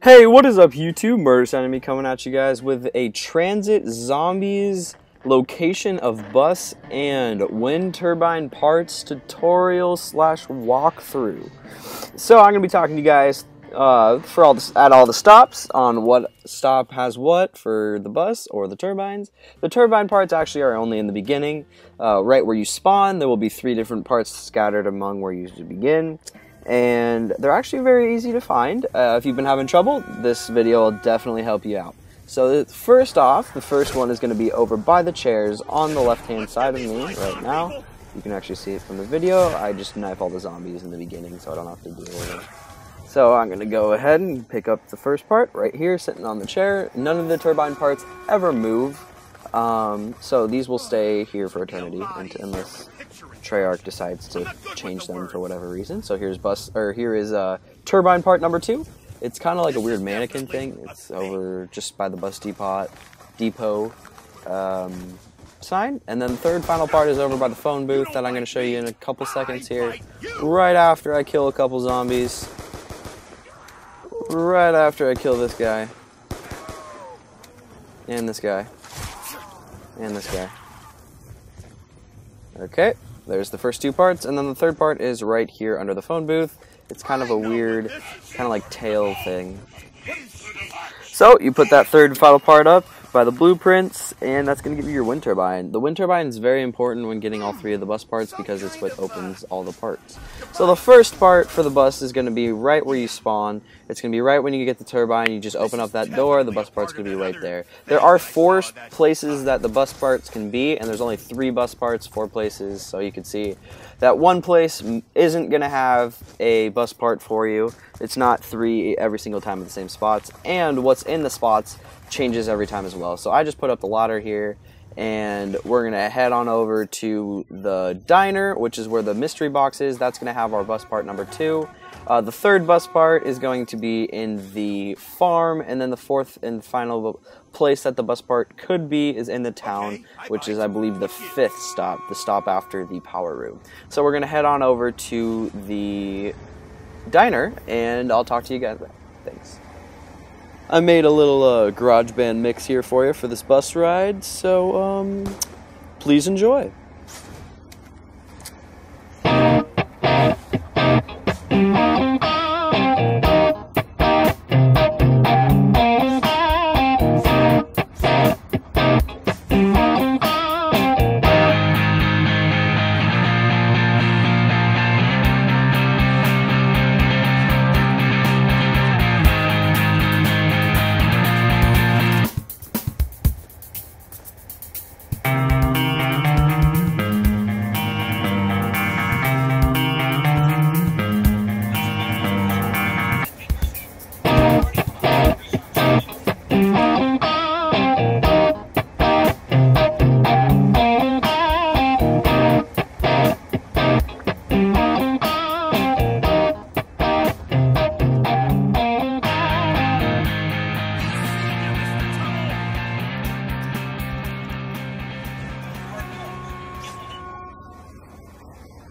Hey, what is up YouTube? Murderous Enemy coming at you guys with a Transit Zombies location of bus and wind turbine parts tutorial slash walkthrough. So I'm going to be talking to you guys at all the stops on what stop has what for the bus or the turbines. The turbine parts actually are only in the beginning. Right where you spawn, there will be 3 different parts scattered among where you begin. And they're actually very easy to find. If you've been having trouble, this video will definitely help you out. So first off, the first one is going to be over by the chairs on the left-hand side of me right now. You can actually see it from the video. I just knife all the zombies in the beginning so I don't have to deal with it. So I'm going to go ahead and pick up the first part right here, sitting on the chair. None of the turbine parts ever move. So these will stay here for eternity unless Treyarch decides to change them for whatever reason. So here is turbine part number 2. It's kind of like a weird mannequin thing. It's over just by the bus depot sign. And then the third final part is over by the phone booth that I'm going to show you in a couple seconds here. Right after I kill a couple zombies. Right after I kill this guy. And this guy. And this guy. Okay, there's the first 2 parts, and then the third part is right here under the phone booth. It's kind of a weird, kind of like tail thing. So, you put that third and final part up by the blueprints, and that's going to give you your wind turbine. The wind turbine is very important when getting all 3 of the bus parts because it's what opens all the parts. So the first part for the bus is going to be right where you spawn. It's going to be right when you get the turbine. You just open up that door, the bus part's going to be right there. There are 4 places that the bus parts can be, and there's only 3 bus parts, 4 places, so you can see that one place isn't going to have a bus part for you. It's not 3 every single time at the same spots, and what's in the spots changes every time as well. So I just put up the ladder here, and we're going to head on over to the diner, which is where the mystery box is. That's going to have our bus part number 2. The third bus part is going to be in the farm, and then the fourth and final place that the bus part could be is in the town, which is, I believe, the 5th stop, the stop after the power room. So we're going to head on over to the diner, and I'll talk to you guys then. Thanks. I made a little garage band mix here for you for this bus ride, so please enjoy.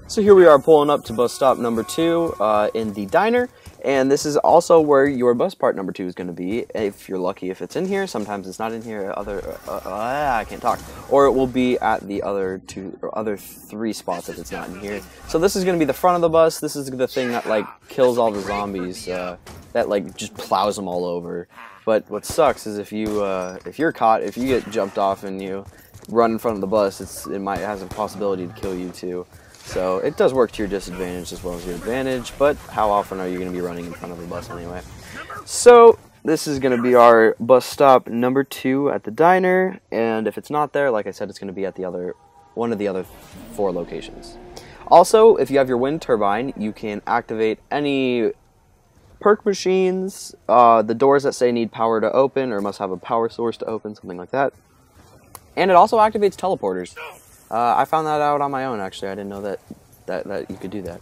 So here we are pulling up to bus stop number 2 in the diner, and this is also where your bus part number 2 is going to be, if you're lucky if it's in here. Sometimes it's not in here, I can't talk. Or it will be at the other 3 spots if it's not in here. So this is going to be the front of the bus. This is the thing that like kills all the zombies, that like just plows them all over. But what sucks is if you're caught, if you get jumped off and you run in front of the bus, it has a possibility to kill you too. So it does work to your disadvantage as well as your advantage, but how often are you going to be running in front of the bus anyway? So this is going to be our bus stop number 2 at the diner, and if it's not there, like I said, it's going to be at one of the other 4 locations. Also, if you have your wind turbine, you can activate any perk machines, the doors that say need power to open or must have a power source to open, something like that. And it also activates teleporters. I found that out on my own, actually. I didn't know that you could do that.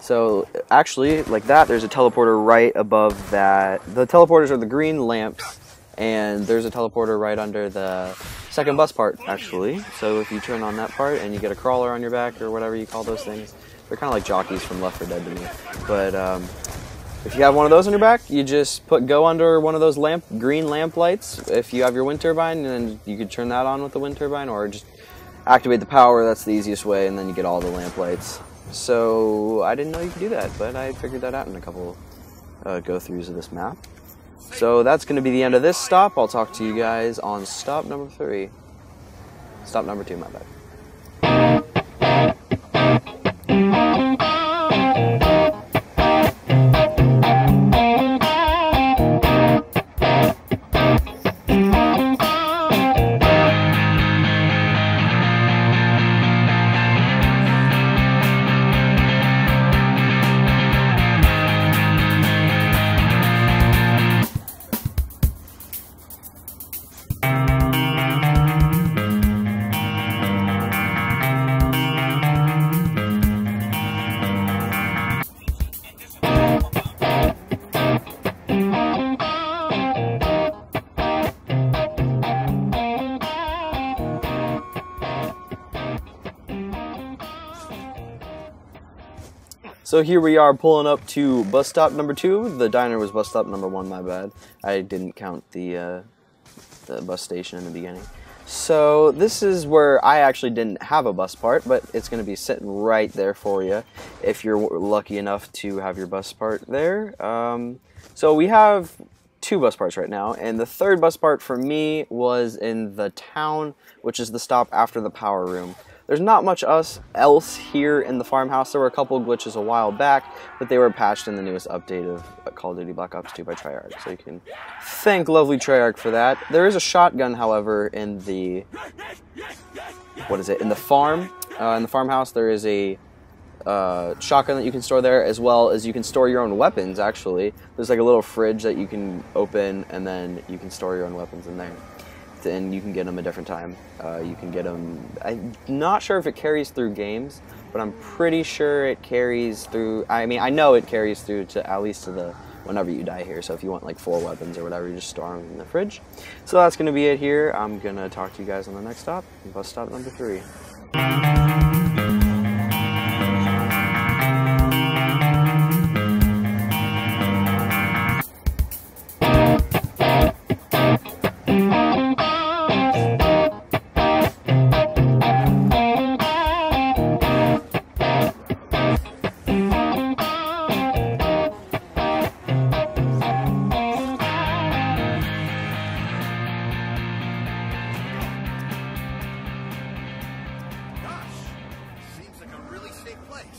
So, actually, like that, there's a teleporter right above that. The teleporters are the green lamps, and there's a teleporter right under the second bus part, actually. So if you turn on that part and you get a crawler on your back or whatever you call those things, they're kind of like jockeys from Left 4 Dead to me. But If you have one of those on your back, you just put go under one of those green lamp lights. If you have your wind turbine, then you could turn that on with the wind turbine, or just activate the power. That's the easiest way, and then you get all the lamp lights. So I didn't know you could do that, but I figured that out in a couple go-throughs of this map. So that's going to be the end of this stop. I'll talk to you guys on stop number 3. Stop number 2, my bad. So here we are pulling up to bus stop number 2. The diner was bus stop number 1, my bad. I didn't count the bus station in the beginning. So this is where I actually didn't have a bus part, but it's going to be sitting right there for you if you're lucky enough to have your bus part there. So we have 2 bus parts right now, and the 3rd bus part for me was in the town, which is the stop after the power room. There's not much else here in the farmhouse. There were a couple of glitches a while back, but they were patched in the newest update of Call of Duty Black Ops 2 by Treyarch. So you can thank lovely Treyarch for that. There is a shotgun, however, in the in the farm. In the farmhouse, there is a shotgun that you can store there, as well as you can store your own weapons. Actually, there's like a little fridge that you can open, and then you can store your own weapons in there. And you can get them a different time. You can get them, I'm not sure if it carries through games, but I'm pretty sure it carries through, I mean, I know it carries through to at least to the, whenever you die here. So if you want like 4 weapons or whatever, you just store them in the fridge. So that's going to be it here. I'm going to talk to you guys on the next stop, bus stop number 3.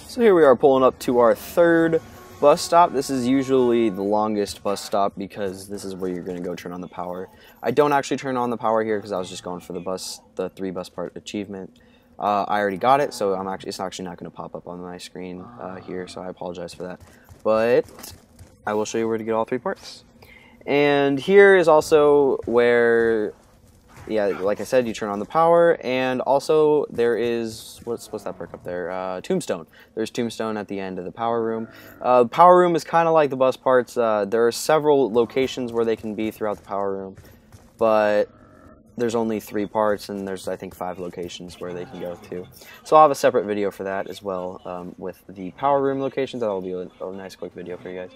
So here we are pulling up to our 3rd bus stop. This is usually the longest bus stop because this is where you're going to go turn on the power. I don't actually turn on the power here because I was just going for the 3 bus part achievement. I already got it, so it's actually not going to pop up on my screen here, so I apologize for that. But I will show you where to get all 3 parts. And here is also where, yeah, like I said, you turn on the power, and also there is, what's that perk up there? Tombstone. There's Tombstone at the end of the power room. Power room is kind of like the bus parts. There are several locations where they can be throughout the power room, but there's only 3 parts, and there's, I think, 5 locations where they can go to. So I'll have a separate video for that as well, with the power room locations. That'll be a nice quick video for you guys.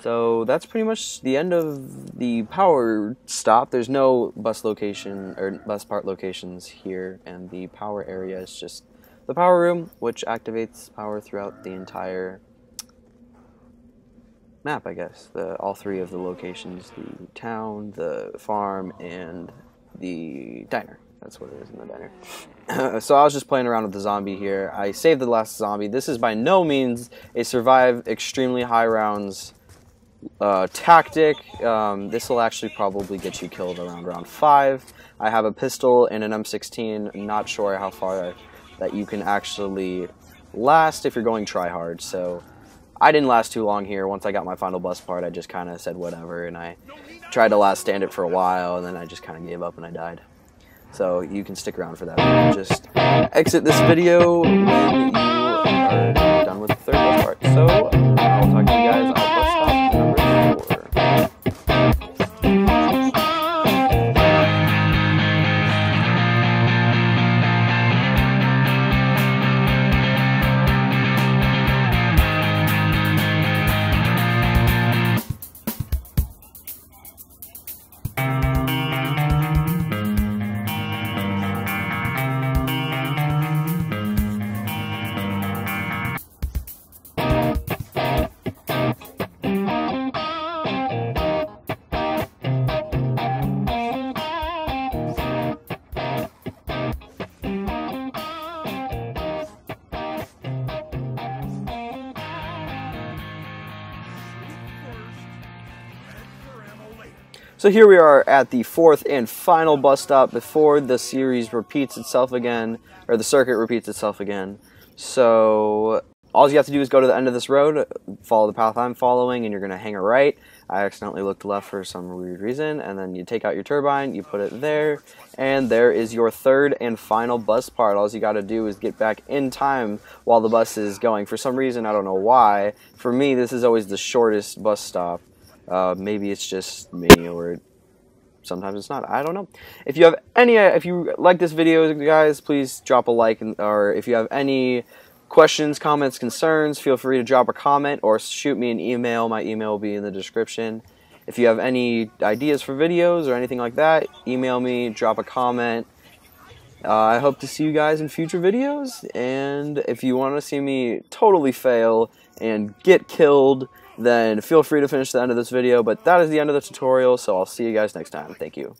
So that's pretty much the end of the power stop. There's no bus location or bus part locations here, and the power area is just the power room, which activates power throughout the entire map, I guess. All 3 of the locations, the town, the farm, and the diner. That's what it is in the diner. So I was just playing around with the zombie here. I saved the last zombie. This is by no means a survive extremely high rounds tactic. This will actually probably get you killed around round 5. I have a pistol and an M16. Not sure how far that you can actually last if you're going try hard. So I didn't last too long here. Once I got my final bus part, I just kind of said whatever, and I tried to last stand it for a while, and then I just kind of gave up and I died. So you can stick around for that. Just exit this video when you are done with the 3rd bus part. So I'll talk to you guys on bus stop number 4. So here we are at the fourth and final bus stop before the series repeats itself again, or the circuit repeats itself again. So all you have to do is go to the end of this road, follow the path I'm following, and you're going to hang a right. I accidentally looked left for some weird reason, and then you take out your turbine, you put it there, and there is your third and final bus part. All you got to do is get back in time while the bus is going. For some reason, I don't know why, for me this is always the shortest bus stop. Maybe it's just me, or sometimes it's not. I don't know. If you have any, if you like this video, guys, please drop a like, or if you have any questions, comments, concerns, feel free to drop a comment or shoot me an email. My email will be in the description. If you have any ideas for videos or anything like that, email me, drop a comment. I hope to see you guys in future videos, and if you want to see me totally fail and get killed, then feel free to finish the end of this video, but that is the end of the tutorial, so I'll see you guys next time. Thank you.